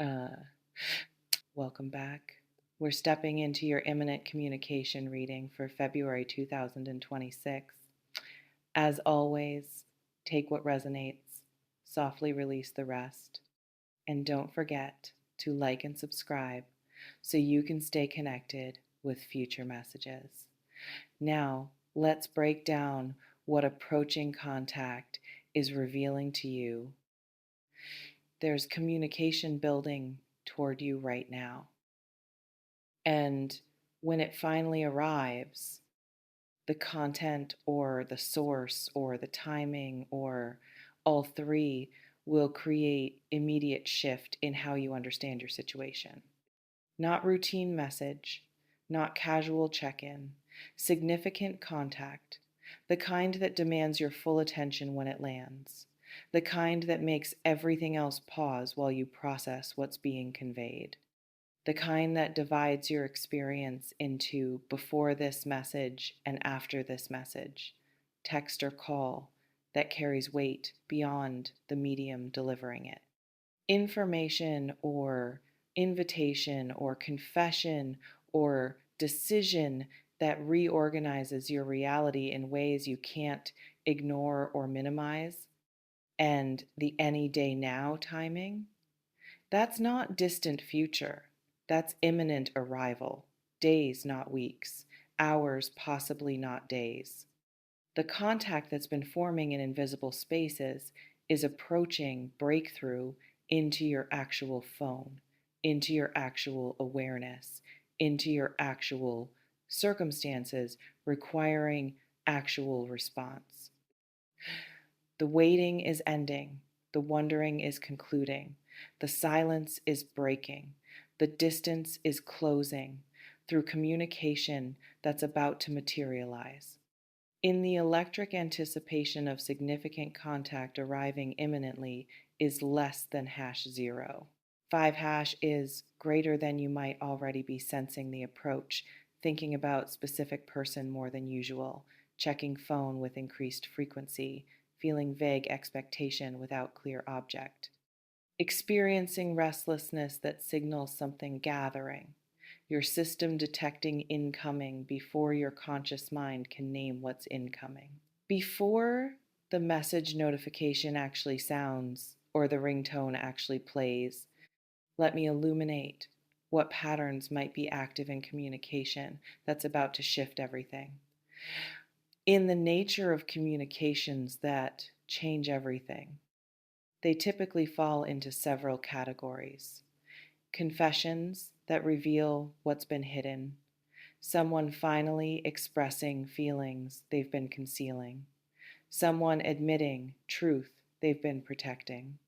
Uh, Welcome back. We're stepping into your imminent communication reading for February 2026. As always, take what resonates, softly release the rest, and don't forget to like and subscribe so you can stay connected with future messages. Now, let's break down what approaching contact is revealing to you. There's communication building toward you right now. And when it finally arrives, the content or the source or the timing or all three will create immediate shift in how you understand your situation. Not routine message, not casual check-in, significant contact, the kind that demands your full attention when it lands, the kind that makes everything else pause while you process what's being conveyed, the kind that divides your experience into before this message and after this message, text or call that carries weight beyond the medium delivering it. Information or invitation or confession or decision that reorganizes your reality in ways you can't ignore or minimize, and the any day now timing, that's not distant future. That's imminent arrival. Days, not weeks. Hours, possibly not days. The contact that's been forming in invisible spaces is approaching breakthrough into your actual phone, into your actual awareness, into your actual circumstances requiring actual response. The waiting is ending. The wondering is concluding. The silence is breaking. The distance is closing through communication that's about to materialize. In the electric anticipation of significant contact arriving imminently is less than #0. 5# is greater than you might already be sensing the approach, thinking about specific person more than usual, checking phone with increased frequency, feeling vague expectation without clear object, experiencing restlessness that signals something gathering, your system detecting incoming before your conscious mind can name what's incoming. Before the message notification actually sounds or the ringtone actually plays, let me illuminate what patterns might be active in communication that's about to shift everything. In the nature of communications that change everything, they typically fall into several categories. Confessions that reveal what's been hidden, someone finally expressing feelings they've been concealing, someone admitting truth they've been protecting,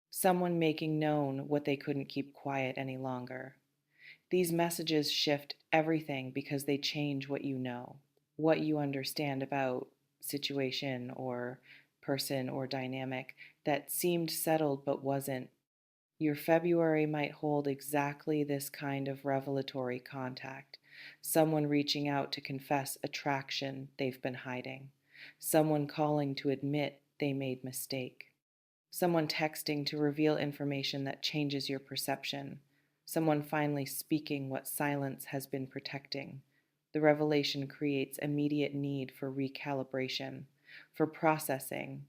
someone making known what they couldn't keep quiet any longer. These messages shift everything because they change what you know, what you understand about situation or person or dynamic that seemed settled but wasn't. Your February might hold exactly this kind of revelatory contact. Someone reaching out to confess attraction they've been hiding. Someone calling to admit they made mistake. Someone texting to reveal information that changes your perception. Someone finally speaking what silence has been protecting. The revelation creates immediate need for recalibration, for processing,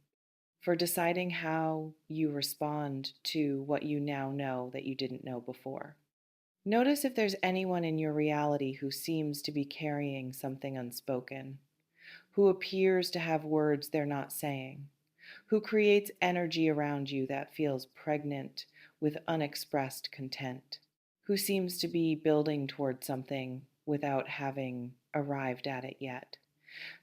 for deciding how you respond to what you now know that you didn't know before. Notice if there's anyone in your reality who seems to be carrying something unspoken, who appears to have words they're not saying, who creates energy around you that feels pregnant with unexpressed content, who seems to be building toward something without having arrived at it yet.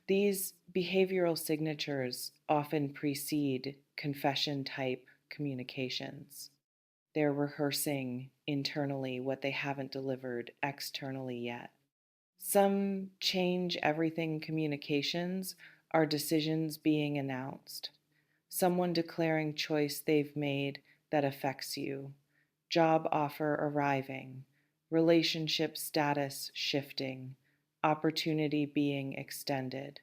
These behavioral signatures often precede confession type communications. They're rehearsing internally what they haven't delivered externally yet. Some change everything communications are decisions being announced, someone declaring choice they've made that affects you, job offer arriving, relationship status shifting, opportunity being extended,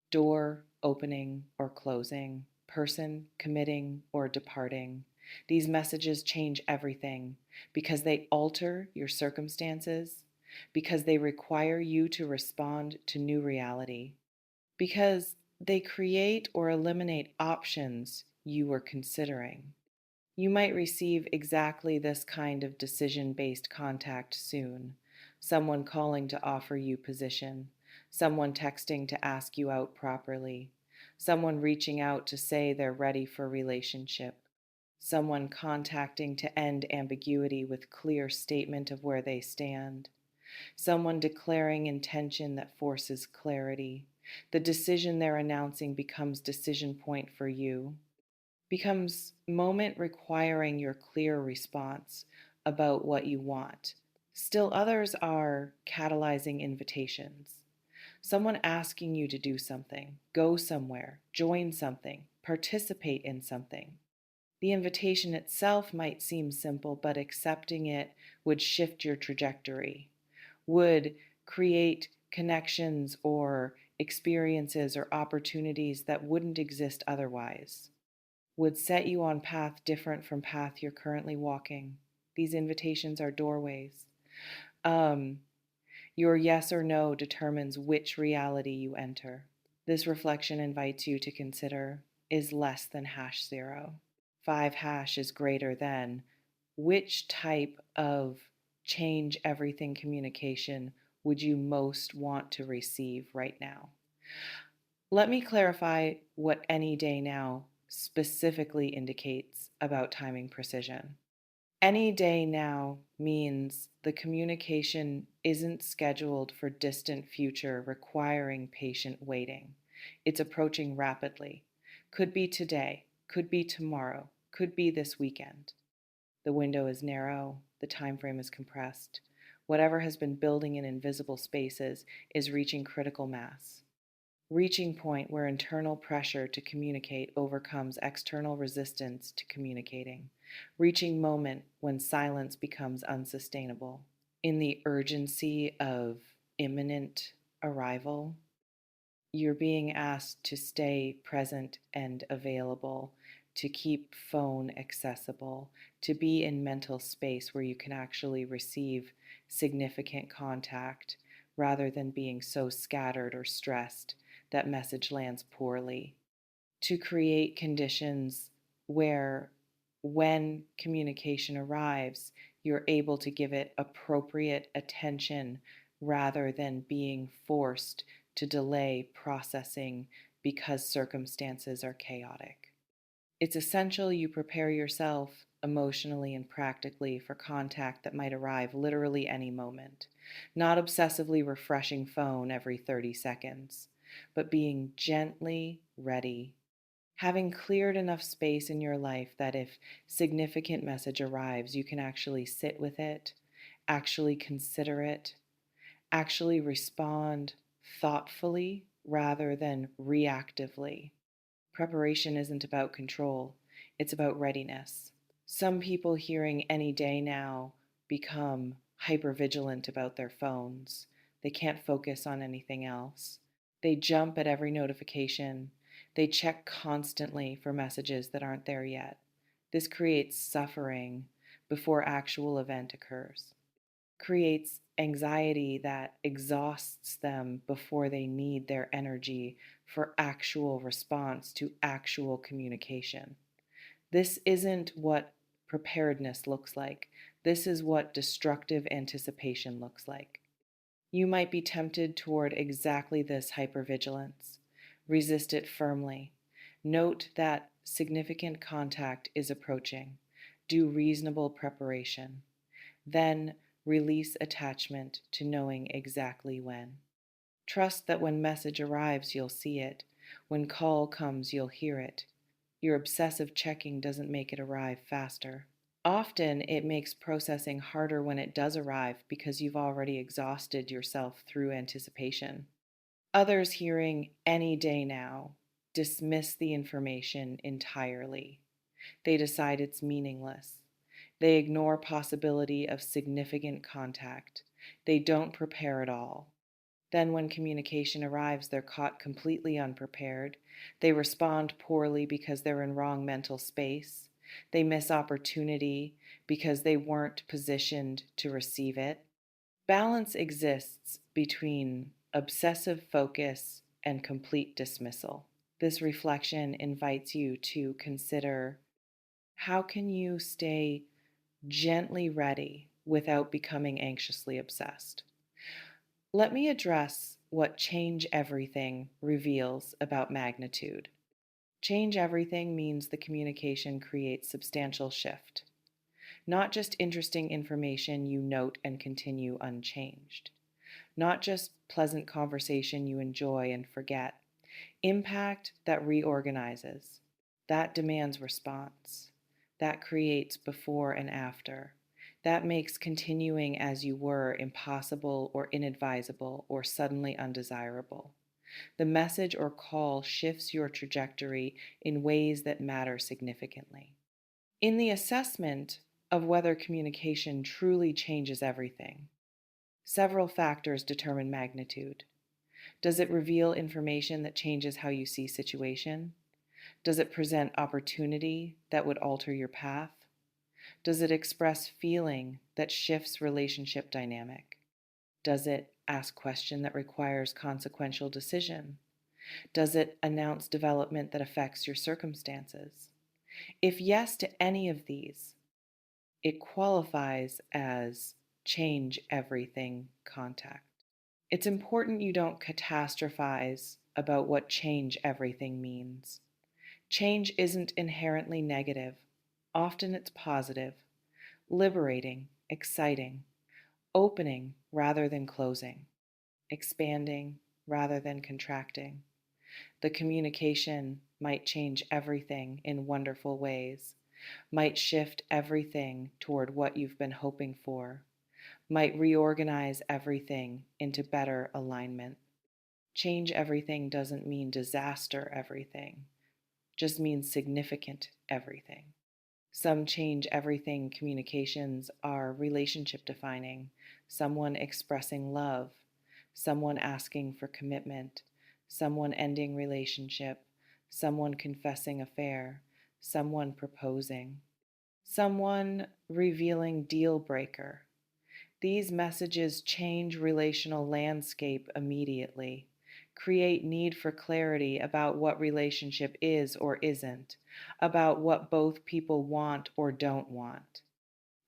door opening or closing, person committing or departing, These messages change everything because they alter your circumstances, because they require you to respond to new reality, because they create or eliminate options you were considering. You might receive exactly this kind of decision based contact soon. Someone calling to offer you position, someone texting to ask you out properly, someone reaching out to say they're ready for relationship, someone contacting to end ambiguity with clear statement of where they stand, someone declaring intention that forces clarity. The decision they're announcing becomes decision point for you, becomes moment requiring your clear response about what you want. Still, others are catalyzing invitations. Someone asking you to do something, go somewhere, join something, participate in something. The invitation itself might seem simple, but accepting it would shift your trajectory, would create connections or experiences or opportunities that wouldn't exist otherwise, would set you on path different from path you're currently walking. These invitations are doorways. Um, your yes or no determines which reality you enter. This reflection invites you to consider, is less than hash zero. 5 hash is greater than. Which type of change everything communication would you most want to receive right now? Let me clarify what any day now specifically indicates about timing precision. Any day now means the communication isn't scheduled for distant future requiring patient waiting. It's approaching rapidly. Could be today, could be tomorrow, could be this weekend. The window is narrow, the time frame is compressed. Whatever has been building in invisible spaces is reaching critical mass. Reaching point where internal pressure to communicate overcomes external resistance to communicating. Reaching moment when silence becomes unsustainable. In the urgency of imminent arrival, you're being asked to stay present and available, to keep phone accessible, to be in mental space where you can actually receive significant contact rather than being so scattered or stressed that message lands poorly, to create conditions where when communication arrives, you're able to give it appropriate attention rather than being forced to delay processing because circumstances are chaotic. It's essential you prepare yourself emotionally and practically for contact that might arrive literally any moment, not obsessively refreshing phone every 30 seconds, but being gently ready, having cleared enough space in your life that if significant message arrives, you can actually sit with it, actually consider it, actually respond thoughtfully rather than reactively. Preparation isn't about control, it's about readiness. Some people hearing any day now become hypervigilant about their phones. They can't focus on anything else. They jump at every notification. They check constantly for messages that aren't there yet. This creates suffering before actual event occurs, creates anxiety that exhausts them before they need their energy for actual response to actual communication. This isn't what preparedness looks like. This is what destructive anticipation looks like. You might be tempted toward exactly this hypervigilance. Resist it firmly. Note that significant contact is approaching. Do reasonable preparation. Then release attachment to knowing exactly when. Trust that when message arrives, you'll see it. When call comes, you'll hear it. Your obsessive checking doesn't make it arrive faster. Often it makes processing harder when it does arrive because you've already exhausted yourself through anticipation. Others hearing any day now dismiss the information entirely. They decide it's meaningless. They ignore possibility of significant contact. They don't prepare at all. Then, when communication arrives, they're caught completely unprepared. They respond poorly because they're in wrong mental space. They miss opportunity because they weren't positioned to receive it. Balance exists between obsessive focus and complete dismissal. This reflection invites you to consider, how can you stay gently ready without becoming anxiously obsessed? Let me address what change everything reveals about magnitude. Change everything means the communication creates substantial shift, not just interesting information you note and continue unchanged, not just pleasant conversation you enjoy and forget. Impact that reorganizes, that demands response, that creates before and after, that makes continuing as you were impossible or inadvisable or suddenly undesirable. The message or call shifts your trajectory in ways that matter significantly. In the assessment of whether communication truly changes everything, several factors determine magnitude. Does it reveal information that changes how you see situation? Does it present opportunity that would alter your path? Does it express feeling that shifts relationship dynamic? Does it ask question that requires consequential decision? Does it announce development that affects your circumstances? If yes to any of these, it qualifies as change everything contact. It's important you don't catastrophize about what change everything means. Change isn't inherently negative. Often it's positive, liberating, exciting, opening rather than closing, expanding rather than contracting. The communication might change everything in wonderful ways, might shift everything toward what you've been hoping for, might reorganize everything into better alignment. Change everything doesn't mean disaster everything, just means significant everything. Some change everything communications are relationship defining, someone expressing love, someone asking for commitment, someone ending relationship, someone confessing affair, someone proposing, someone revealing deal breaker. These messages change relational landscape immediately, create need for clarity about what relationship is or isn't, about what both people want or don't want,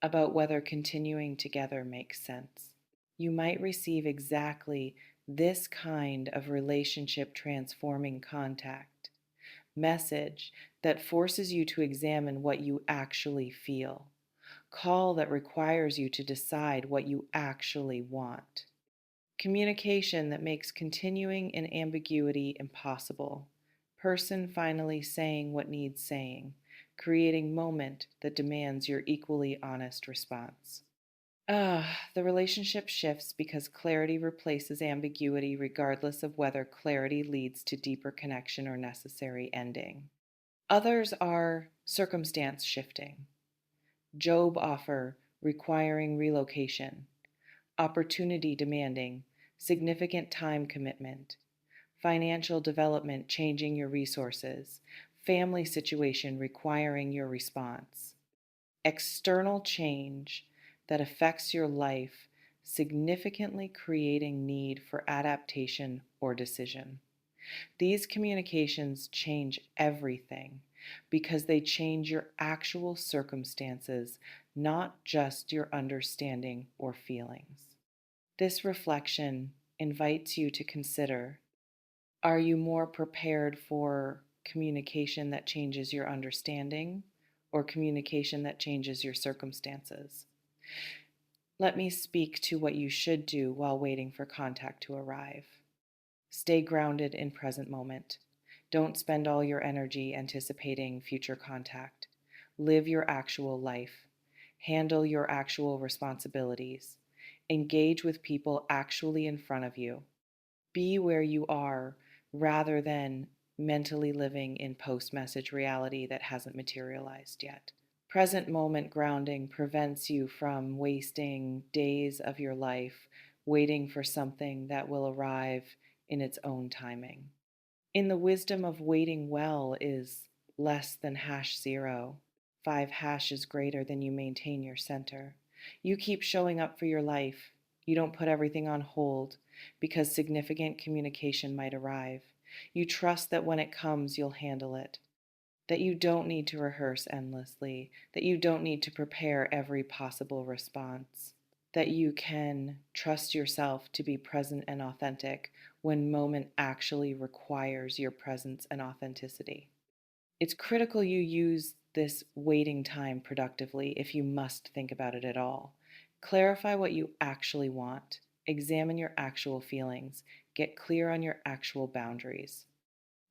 about whether continuing together makes sense. You might receive exactly this kind of relationship transforming contact message that forces you to examine what you actually feel, call that requires you to decide what you actually want. Communication that makes continuing in ambiguity impossible. Person finally saying what needs saying, creating moment that demands your equally honest response. The relationship shifts because clarity replaces ambiguity, regardless of whether clarity leads to deeper connection or necessary ending. Others are circumstance shifting. Job offer requiring relocation, opportunity demanding, significant time commitment, financial development changing your resources, family situation requiring your response, external change that affects your life, significantly creating need for adaptation or decision. These communications change everything because they change your actual circumstances, not just your understanding or feelings. This reflection invites you to consider, are you more prepared for communication that changes your understanding or communication that changes your circumstances? Let me speak to what you should do while waiting for contact to arrive. Stay grounded in present moment. Don't spend all your energy anticipating future contact. Live your actual life. Handle your actual responsibilities. Engage with people actually in front of you. Be where you are rather than mentally living in post-message reality that hasn't materialized yet. Present moment grounding prevents you from wasting days of your life waiting for something that will arrive in its own timing. In the wisdom of waiting well is less than #0. 5 hash is greater than you maintain your center. You keep showing up for your life. You don't put everything on hold because significant communication might arrive. You trust that when it comes, you'll handle it, that you don't need to rehearse endlessly, that you don't need to prepare every possible response, that you can trust yourself to be present and authentic when moment actually requires your presence and authenticity. It's critical you use this waiting time productively if you must think about it at all. Clarify what you actually want. Examine your actual feelings. Get clear on your actual boundaries.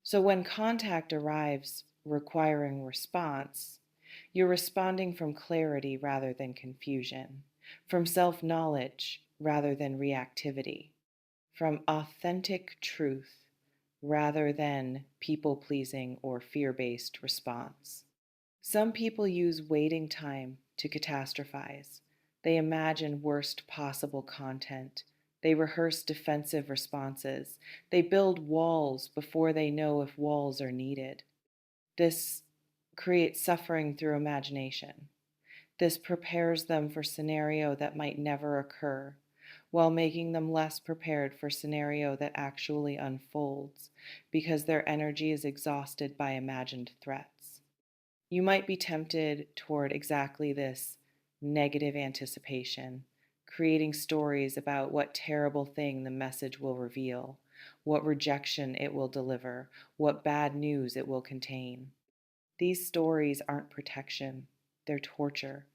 So when contact arrives requiring response, you're responding from clarity rather than confusion, from self knowledge rather than reactivity, from authentic truth rather than people pleasing or fear based response. Some people use waiting time to catastrophize. They imagine worst possible content. They rehearse defensive responses. They build walls before they know if walls are needed. This creates suffering through imagination. This prepares them for scenario that might never occur, while making them less prepared for scenario that actually unfolds because their energy is exhausted by imagined threats. You might be tempted toward exactly this negative anticipation, creating stories about what terrible thing the message will reveal, what rejection it will deliver, what bad news it will contain. These stories aren't protection, they're torture.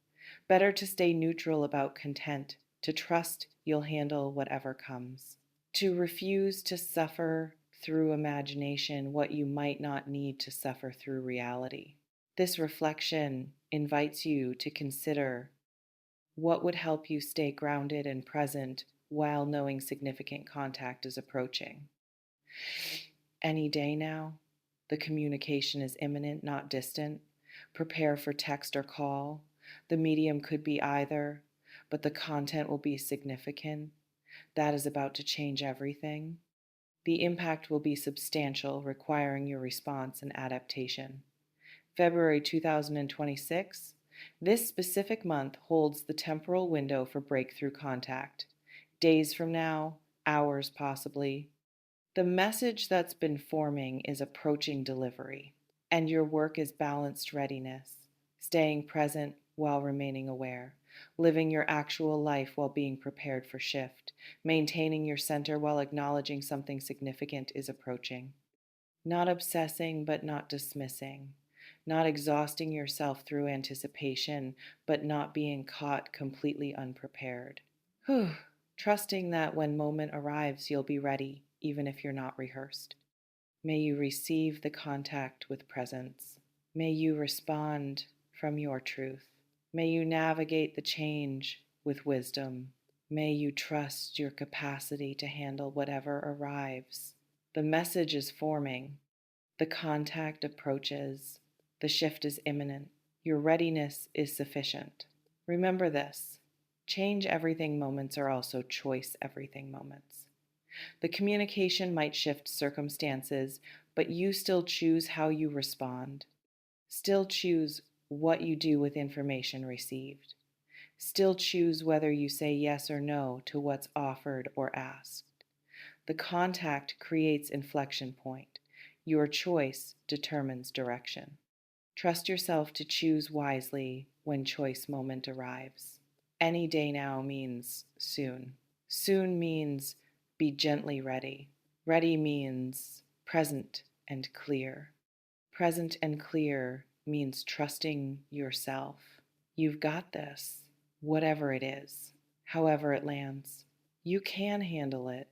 Better to stay neutral about content, to trust you'll handle whatever comes, to refuse to suffer through imagination what you might not need to suffer through reality. This reflection invites you to consider what would help you stay grounded and present while knowing significant contact is approaching. Any day now, the communication is imminent, not distant. Prepare for text or call. The medium could be either, but the content will be significant. That is about to change everything. The impact will be substantial, requiring your response and adaptation. February 2026, this specific month holds the temporal window for breakthrough contact. Days from now, hours possibly. The message that's been forming is approaching delivery, and your work is balanced readiness, staying present while remaining aware, living your actual life while being prepared for shift, maintaining your center while acknowledging something significant is approaching. Not obsessing, but not dismissing. Not exhausting yourself through anticipation, but not being caught completely unprepared. Whew. Trusting that when moment arrives, you'll be ready, even if you're not rehearsed. May you receive the contact with presence. May you respond from your truth. May you navigate the change with wisdom. May you trust your capacity to handle whatever arrives. The message is forming. The contact approaches. The shift is imminent. Your readiness is sufficient. Remember this: change everything moments are also choice everything moments. The communication might shift circumstances, but you still choose how you respond. Still choose what you do with information received. Still choose whether you say yes or no to what's offered or asked. The contact creates inflection point. Your choice determines direction. Trust yourself to choose wisely when choice moment arrives. Any day now means soon. Soon means be gently ready. Ready means present and clear. Present and clear means trusting yourself. You've got this, whatever it is, however it lands. You can handle it.